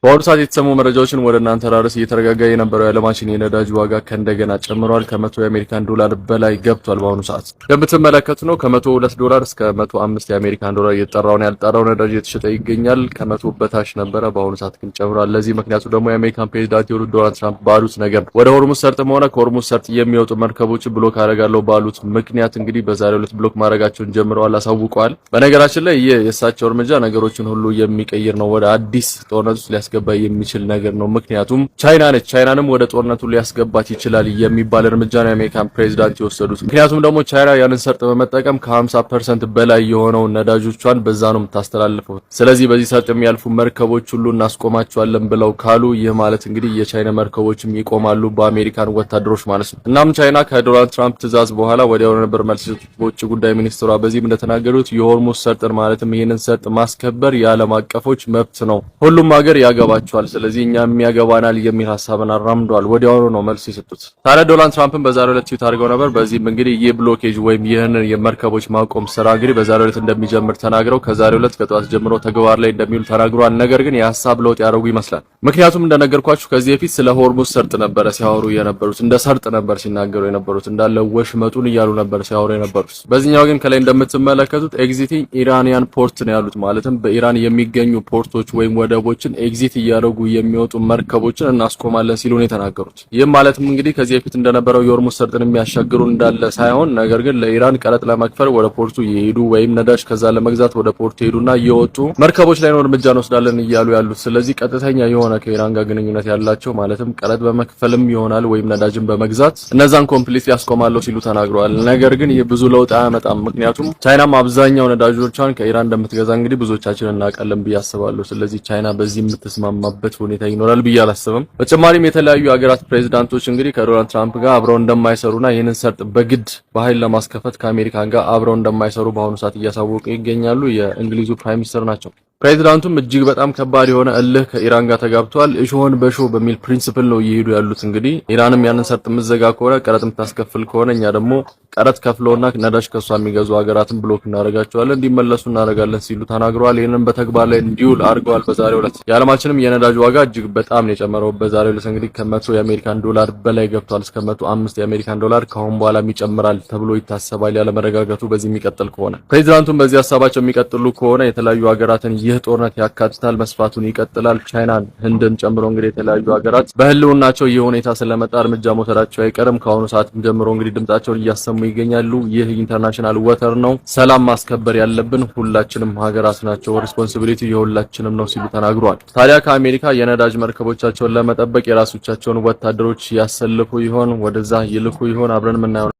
በአሁኑ ሰዓት የተሰሙ መረጃዎችን ወደ እናንተ ራርስ እየተረጋጋ የነበረው የዓለማችን የነዳጅ ዋጋ ከእንደገና ጨምሯል። ከ100 የአሜሪካን ዶላር በላይ ገብቷል። በአሁኑ ሰዓት እንደምትመለከቱ ነው ከ102 ዶላር እስከ 105 የአሜሪካን ዶላር እየተጠራው ያልጠራው ነዳጅ እየተሸጠ ይገኛል። ከ100 በታች ነበረ፣ በአሁኑ ሰዓት ግን ጨምሯል። ለዚህ ምክንያቱ ደግሞ የአሜሪካን ፕሬዝዳንት የሆኑት ዶናልድ ትራምፕ ባሉት ነገር ወደ ሆርሙዝ ሰርጥም ሆነ ከሆርሙዝ ሰርጥ የሚወጡ መርከቦችን ብሎክ አደርጋለሁ ባሉት ምክንያት እንግዲህ በዛሬው ዕለት ብሎክ ማድረጋቸውን ጀምረዋል፣ አሳውቀዋል። በነገራችን ላይ ይህ የእሳቸው እርምጃ ነገሮችን ሁሉ የሚቀይር ነው፣ ወደ አዲስ ጦርነት ውስጥ ሊያስገባ የሚችል ነገር ነው። ምክንያቱም ቻይና ነች፣ ቻይናንም ወደ ጦርነቱ ሊያስገባት ይችላል የሚባል እርምጃ ነው የአሜሪካን ፕሬዝዳንት የወሰዱት። ምክንያቱም ደግሞ ቻይና ያንን ሰርጥ በመጠቀም ከ50% በላይ የሆነው ነዳጆቿን በዛ ነው የምታስተላልፈው። ስለዚህ በዚህ ሰርጥ የሚያልፉ መርከቦች ሁሉ እናስቆማቸዋለን ብለው ካሉ ይህ ማለት እንግዲህ የቻይና መርከቦችም ይቆማሉ በአሜሪካን ወታደሮች ማለት ነው። እናም ቻይና ከዶናልድ ትራምፕ ትዕዛዝ በኋላ ወዲያው ነበር መልስ የሰጡት በውጭ ጉዳይ ሚኒስትሯ። በዚህም እንደተናገሩት የሆርሙዝ ሰርጥን ማለትም ይህንን ሰርጥ ማስከበር የዓለም አቀፎች መብት ነው፣ ሁሉም ሀገር ያገባቸዋል፣ ስለዚህ እኛም ያገባናል የሚል ሐሳብን አራምደዋል። ወዲያው ነው መልስ የሰጡት። ታዲያ ዶናልድ ትራምፕን በዛሬው ዕለት ትዊት አድርገው ነበር። በዚህም እንግዲህ የብሎኬጅ ወይም ይህንን የመርከቦች ማቆም ስራ እንግዲህ በዛሬው ዕለት እንደሚጀምር ተናግረው ከዛሬው ዕለት ከጠዋት ጀምሮ ተግባር ላይ እንደሚውል ተናግረዋል። ነገር ግን የሐሳብ ለውጥ ያደረጉ ይመስላል። ምክንያቱም እንደነገርኳችሁ ከዚህ በፊት ስለ ሆርሙዝ ሰርጥ ነበር ሲያወሩ የነበሩት፣ እንደ ሰርጥ ነበር ሲናገሩ የነበሩት፣ እንዳለ ወሽመጡን እያሉ ነበር ሲያወሩ የነበሩት። በዚህኛው ግን ከላይ እንደምትመለከቱት ኤግዚቲንግ ኢራኒያን ፖርት ነው ያሉት። ማለትም በኢራን የሚገኙ ፖርቶች ወይም ወደቦችን ኤግዚት እያደረጉ የሚወጡ መርከቦችን እናስቆማለን ሲሉ ነው የተናገሩት። ይህም ማለትም እንግዲህ ከዚህ በፊት እንደነበረው የሆርሙዝ ሰርጥን የሚያሻግሩ እንዳለ ሳይሆን ነገር ግን ለኢራን ቀረጥ ለመክፈል ወደ ፖርቱ የሄዱ ወይም ነዳጅ ከዛ ለመግዛት ወደ ፖርቱ ሄዱና የወጡ መርከቦች ላይ ነው እርምጃ እንወስዳለን እያሉ ያሉት። ስለዚህ ቀጥተኛ የሆነ ከኢራን ጋር ግንኙነት ያላቸው ማለትም ቀረጥ በመክፈልም ይሆናል ወይም ነዳጅን በመግዛት እነዛን ኮምፕሊት ያስቆማለሁ ሲሉ ተናግረዋል። ነገር ግን ይህ ብዙ ለውጥ አያመጣም። ምክንያቱም ቻይናም አብዛኛው ነዳጆቿን ከኢራን እንደምትገዛ እንግዲህ ብዙዎቻችን እናውቃለን ብዬ አስባለሁ። ስለዚህ ቻይና በዚህ የምትስማማበት ሁኔታ ይኖራል ብዬ አላስብም። በተጨማሪም የተለያዩ ሀገራት ፕሬዝዳንቶች እንግዲህ ከዶናልድ ትራምፕ ጋር አብረው እንደማይሰሩና ይህንን ሰርጥ በግድ በኃይል ለማስከፈት ከአሜሪካን ጋር አብረው እንደማይሰሩ በአሁኑ ሰዓት እያሳወቁ ይገኛሉ። የእንግሊዙ ፕራይም ሚኒስትር ናቸው። ፕሬዝዳንቱም እጅግ በጣም ከባድ የሆነ እልህ ከኢራን ጋር ተጋብቷል። እሾህን በሾህ በሚል ፕሪንሲፕል ነው እየሄዱ ያሉት። እንግዲህ ኢራንም ያንን ሰርጥ ምዘጋ ከሆነ ቀረጥ ምታስከፍል ከሆነ እኛ ደግሞ ቀረጥ ከፍለውና ነዳጅ ከሷ የሚገዙ ሀገራትን ብሎክ እናደርጋቸዋለን፣ እንዲመለሱ እናደርጋለን ሲሉ ተናግረዋል። ይህንን በተግባር ላይ እንዲውል አድርገዋል። በዛሬው ዕለት የዓለማችንም የነዳጅ ዋጋ እጅግ በጣም ነው የጨመረው። በዛሬው ዕለት እንግዲህ ከ100 የአሜሪካን ዶላር በላይ ገብቷል። እስከ 105 የአሜሪካን ዶላር ከአሁን በኋላም ይጨምራል ተብሎ ይታሰባል። ያለመረጋጋቱ በዚህ የሚቀጥል ከሆነ ፕሬዝዳንቱም በዚህ ሀሳባቸው የሚቀጥሉ ከሆነ የተለያዩ ሀገራትን ይህ ጦርነት ያካትታል፣ መስፋቱን ይቀጥላል። ቻይናን፣ ህንድን ጨምሮ እንግዲህ የተለያዩ ሀገራት በህልውናቸው ይህ ሁኔታ ስለመጣ እርምጃ መውሰዳቸው አይቀርም። ከአሁኑ ሰዓት ጀምሮ እንግዲህ ድምጻቸውን እያሰሙ ይገኛሉ። ይህ ኢንተርናሽናል ወተር ነው፣ ሰላም ማስከበር ያለብን ሁላችንም ሀገራት ናቸው፣ ሪስፖንሲቢሊቲ የሁላችንም ነው ሲሉ ተናግሯል። ታዲያ ከአሜሪካ የነዳጅ መርከቦቻቸውን ለመጠበቅ የራሶቻቸውን ወታደሮች ያሰልፉ ይሆን? ወደዛ ይልኩ ይሆን? አብረን የምናየው